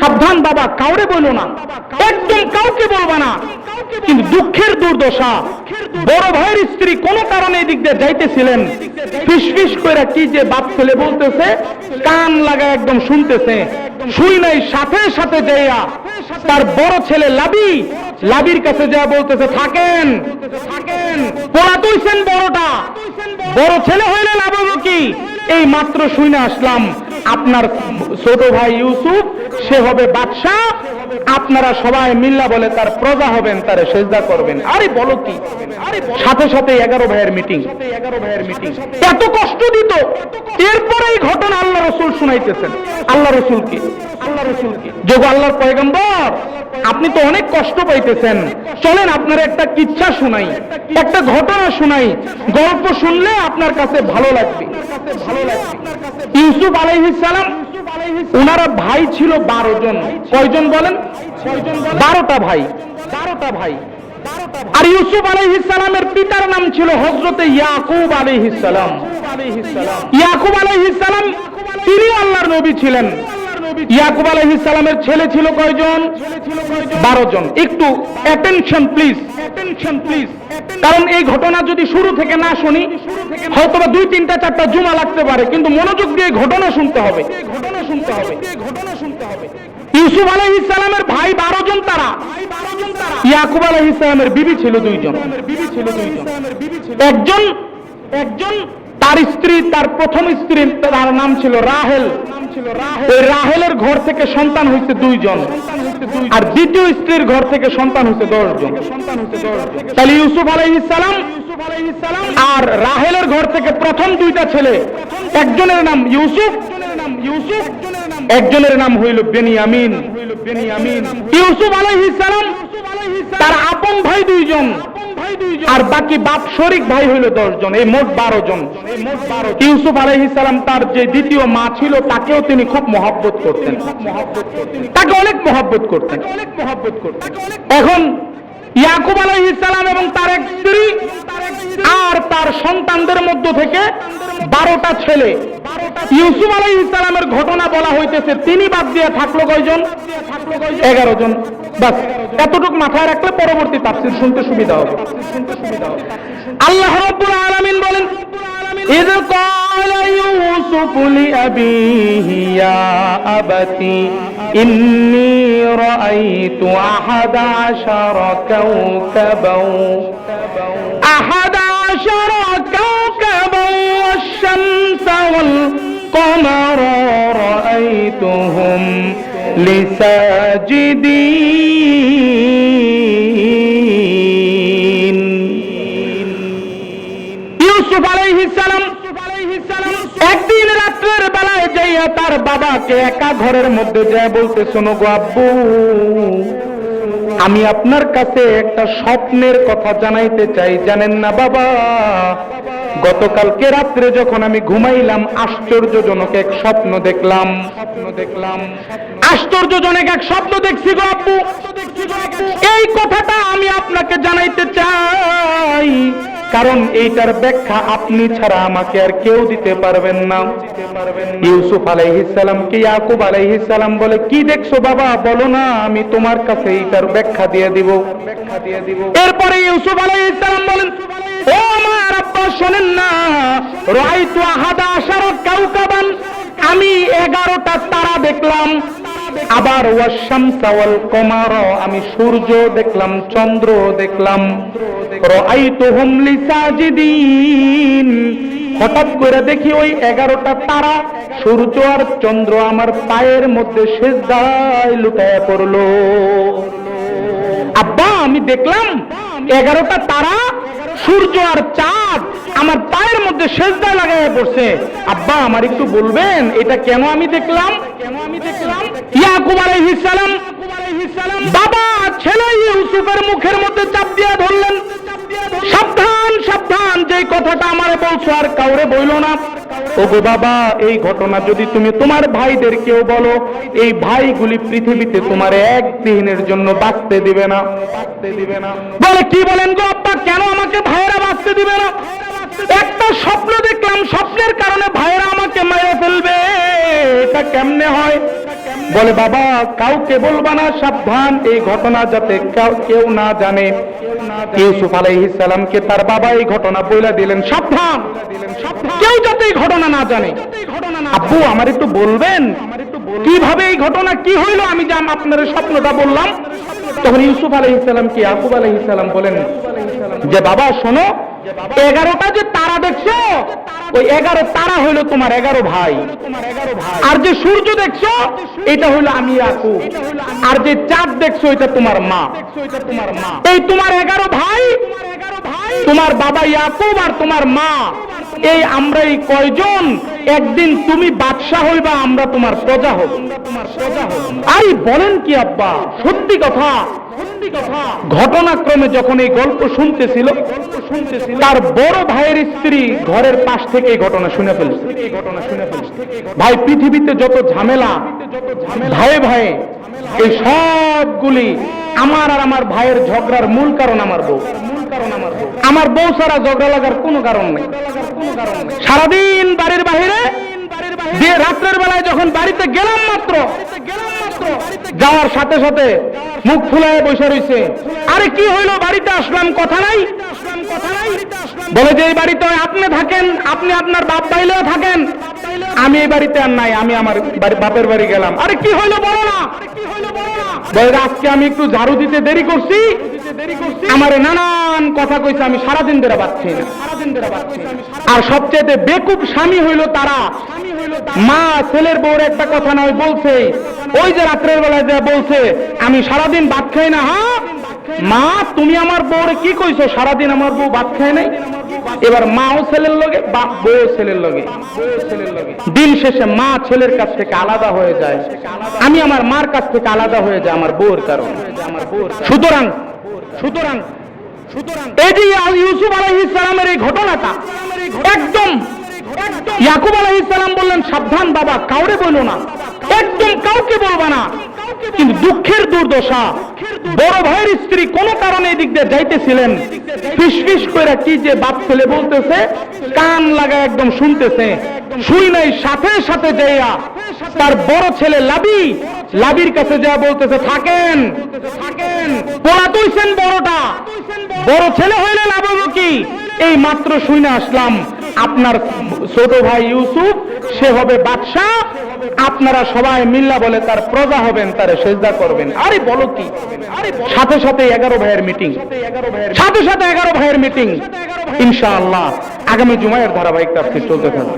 সাবধান বাবা, কাউরে বলো না, একদম কাউকে বলবা না। কিন্তু দুঃখের দুর্দশা, বড় ভাইয়ের স্ত্রী কোন কারণে এদিক দিয়ে যাইতেছিলেন, ফিসফিস করে কি যে বাপ ছেলে বলতেছে, কান লাগা একদম শুনতেছে, শুই নাই, সাথে সাথে যাইয়া তার বড় ছেলে লাবির কাছে যা বলতেছে, থাকেন পোলা তুইছেন বড়টা, বড় ছেলে হইলে লাভ হবো কি? এই মাত্র শুনে আসলাম আপনার ছোট ভাই ইউসুফ সে হবে বাদশাহ, আপনারা সবাই মিল্লা বলে তার প্রজা হবেন, তারে সেজদা করবেন। আরে বলো কি, সাথে সাথে 11 ভাইয়ের মিটিং। এত কষ্ট দিত, এরপরে এই ঘটনা আল্লাহ রসুল শুনাইতেছেন। আল্লাহ রসুলকে যোগ আল্লাহর পয়গম্বর, আপনি তো অনেক কষ্ট পাইতেছেন, চলেন আপনার একটা কিচ্ছা শুনাই, একটা ঘটনা শুনাই, গল্প শুনলে আপনার কাছে ভালো লাগবে। ইউসুফ আলাইহিস সালাম, ওনারা ভাই ছিল 12 জন। কয়জন বলেন? 12টা ভাই। আর ইউসুফ আলাইহিস সালামের পিতার নাম ছিল হযরতে ইয়াকুব আলাইহিস সালাম। ইয়াকুব আলাইহিস সালাম তিনি আল্লাহর নবী ছিলেন। ইয়াকুব আলাইহিস সালামের ছেলে ছিল কয়জন? 12 জন। একটু অ্যাটেনশন প্লিজ, কারণ এই ঘটনা যদি শুরু থেকে না শুনি হয়তো বা 2, 3, 4টা জুমা লাগতে পারে, কিন্তু মনোযোগ দিয়ে ঘটনা শুনতে হবে। ইউসুফ আলাইহিস সালামের ভাই 12 জন তারা। ইয়াকুব আলাইহিস সালামের বিবি ছিল 2 জন। একজন তার স্ত্রী, তার প্রথম স্ত্রী, তার নাম ছিল রাহেল। ওই রাহেলের ঘর থেকে সন্তান হয়েছে 2 জন, আর দ্বিতীয় স্ত্রীর ঘর থেকে সন্তান হয়েছে 10 জন। তাহলে ইউসুফ আলাইহিস সালাম আর রাহেলের ঘর থেকে প্রথম 2টা ছেলে, একজনের নাম ইউসুফ, একজনের নাম হইল বেনিয়ামিন। ইউসুফ আলাইহিস সালাম তার আপন ভাই 2 জন, আর বাকি বাপ শরিক ভাই হইল 10 জন, এই মোট 12 জন। ইউসুফ আলাইহিস সালাম তার যে দ্বিতীয় মা ছিল তাকেও তিনি খুব মহব্বত করতেন, তাকে অনেক মহব্বত করতেন। এখন ইয়াকুব আলাইহিস সালাম এবং তার এক স্ত্রী আর তার সন্তানদের মধ্য থেকে 12টা ছেলে। ইউসুফ আলাইহিস সালামের ঘটনা বলা হইতেছে, তিনি বাদ দিয়ে থাকলো কয়জন? 11 জন। বাস এতটুকু মাথায় রাখলে পরবর্তী তাফসীর শুনতে সুবিধা হবে। আল্লাহ রাব্বুল আলামিন বলেন, إذ قال يوسف لأبيه يا أبت إني رأيت 11 كوكبا والشمس والقمر رأيتهم لي ساجدين। ইউসুফ আলাইহিস সালাম একদিন রাত্রের বেলায় যাইয়া তার বাবাকে একা ঘরের মধ্যে যায় বলতে, শোনো গো আব্বু, আমি আপনার কাছে একটা স্বপ্নের কথা জানাইতে চাই। জানেন না বাবা, গতকালকে রাত্রে যখন আমি ঘুমাইলাম আশ্চর্যজনক এক স্বপ্ন দেখলাম। আশ্চর্যজনক এক স্বপ্ন দেখছি গো আব্বু, এই কথাটা আমি আপনাকে জানাইতে চাই, কারণ এইটার ব্যাখ্যা আপনি ছাড়া আমাকে আর কেউ দিতে পারবেন না। ইউসুফ আলাইহিস সালামকে ইয়াকুব আলাইহিস সালাম বলে, কি দেখছো বাবা, বলো না, আমি তোমার কাছে এইটার ব্যাখ্যা দিয়ে দিব। এরপরে ইউসুফ আলাইহিস সালাম বলেন, ও আমার আব্বা শোনেন না, রাআইতু 11 কাওকাবান, আমি 11টা তারা দেখলাম। আবার ওয়াশ-শামসা ওয়াল কমার, আমি সূর্য দেখলাম, চন্দ্র দেখলাম। রাআইতুহুম লিসাজিদিন, হঠাৎ করে দেখি ওই 11টা তারা, সূর্য আর চন্দ্র আমার পায়ের মধ্যে সিজদায় লুটায়া পড়লো। আব্বা আমি দেখলাম 11টা তারা, সূর্য আর চাঁদ আমার পায়ের মধ্যে সিজদায় লাগায়া পড়ছে। আব্বা আমার একটু বলবেন এটা কেন আমি দেখলাম? ইয়াকুব আলাইহিস সালাম বাবা ছেলে ইউসুফের মুখের মধ্যে চাপ দিয়ে ধরলেন, সাবধান সাবধান, যে কথাটা আমারে বলছো আর কাউরে বইলো না। ওগো বাবা, এই ঘটনা যদি তুমি তোমার ভাইদের কেউ বলো, এই ভাইগুলি পৃথিবীতে তোমার একদিনের জন্য বাঁচতে দিবে না। বলে কি বলেন গো আব্বা, কেন আমাকে ভাইয়েরা বাঁচতে দিবে না? একটা স্বপ্ন দেখলাম, স্বপ্নের কারণে ভাইয়েরা আমাকে মেরে ফেলবে, এটা কেমনে হয়? বলে বাবা কাউকে বলবা না, সাবধান, এই ঘটনা যাতে কেউ না জানে। ইউসুফ আলাইহিস সালামকে তার বাবা এই ঘটনা বলে দিলেন, সাবধান, কেউ যাতে এই ঘটনা না জানে। আব্বু আমার একটু বলবেন কিভাবে এই ঘটনা কি হইল, আমি যে আপনার স্বপ্নটা বললাম। তখন ইউসুফ আলাইহিস সালামকে ইয়াকুব আলাইহিস সালাম বলেন যে বাবা শোনো, 11টা যে তারা দেখছো, ওই 11 তারা হইল তোমার 11 ভাই। আর যে সূর্য দেখছো এটা হইল আমি ইয়াকুব। আর যে চাঁদ দেখছো এটা তোমার মা। এই তোমার 11 ভাই, তোমার বাবা ইয়াকুব আর তোমার মা, এই আমরা এই কয়জন একদিন তুমি বাদশাহ হইবা, আমরা তোমার প্রজা হব। আরে বলেন কি আব্বা, সত্যি কথা। ঘটনাক্রমে যখন এই গল্প শুনতেছিল, তার বড় ভাইয়ের স্ত্রী ঘরের পাশ থেকে এই ঘটনা শুনে ফেলছে। ভাই পৃথিবীতে যত ঝামেলা ভাই ভাই, এই সবগুলি আমার আর আমার ভাইয়ের ঝগড়ার মূল কারণ আমার বউ। আমার বউ ছাড়া ঝগড়া লাগার কোনো কারণ নেই। সারাদিন বাড়ির বাহিরে দিয়ে রাত্রের বেলায় যখন বাড়িতে গেলাম মাত্র, যাওয়ার সাথে সাথে মুখ ফুলায় বসে রয়েছে। আরে কি হইলো, বাড়িতে আসলাম, কথা নাই। বলে যে এই বাড়িতে আপনি থাকেন, আপনি আপনার বাপ ভাইলেও থাকেন, আমি এই বাড়িতে আর নাই, আমি আমার বাপের বাড়ি গেলাম। আরে কি হইলো বলো না। বলে আজকে আমি একটু ঝাড়ু দিতে দেরি করছি, আমারে নানান কথা কইছে, আমি সারাদিন ধরে পাচ্ছি না। আর সবচেয়ে বেকুব স্বামী হইল তারা, মা ছেলের বউর একটা কথা নয় বলছে, ওই যে রাত্রের বেলায় যা বলছে আমি সারাদিন ভাত খাই না। হ্যাঁ মা, তুমি আমার বউরে কি কইছো, সারাদিন আমার বউ ভাত খায় নাই। এবার মাও ছেলের লগে, বাপ বউ ছেলের লগে। দিন শেষে মা ছেলের কাছ থেকে আলাদা হয়ে যায়, আমি আমার মার কাছ থেকে আলাদা হয়ে যায় আমার বউর কারণে। সুতরাং এই যে ইউসুফ আলাইহিস সালামের এই ঘটনাটা একদম ইয়াকুব আলাইহিস সালাম বললেন সাবধান বাবা, কাউরে বলো না, একদম কাউকে বলবা না। কিন্তু দুঃখের দুর্দশা, বড় ভাইয়ের স্ত্রী কোন কারণে এদিক দিয়ে যাইতেছিলেন, ফিসফিস করে কি যে বাপ ছেলে বলতেছে, কান লাগায় একদম শুনতেছে। শুই নাই, সাথে সাথে যাইয়া তার বড় ছেলে লাবির কাছে যা বলতেছে, থাকেন পোলা তুইছেন বড়টা, বড় ছেলে হইলে লাভ কি, এই মাত্র শুনে আসলাম আপনার ছোট ভাই ইউসুফ সে হবে বাদশাহ, আপনারা সবাই মিল্লা বলে তার প্রজা হবেন, তারে সেজদা করবেন। আরে বলো কি, সাথে সাথে 11 ভাইয়ের মিটিং, সাথে সাথে 11 ভাইয়ের মিটিং। ইনশাআল্লাহ আগামী জুমায়ের ধারাবাহিক তাফসীর চলতে থাকবে।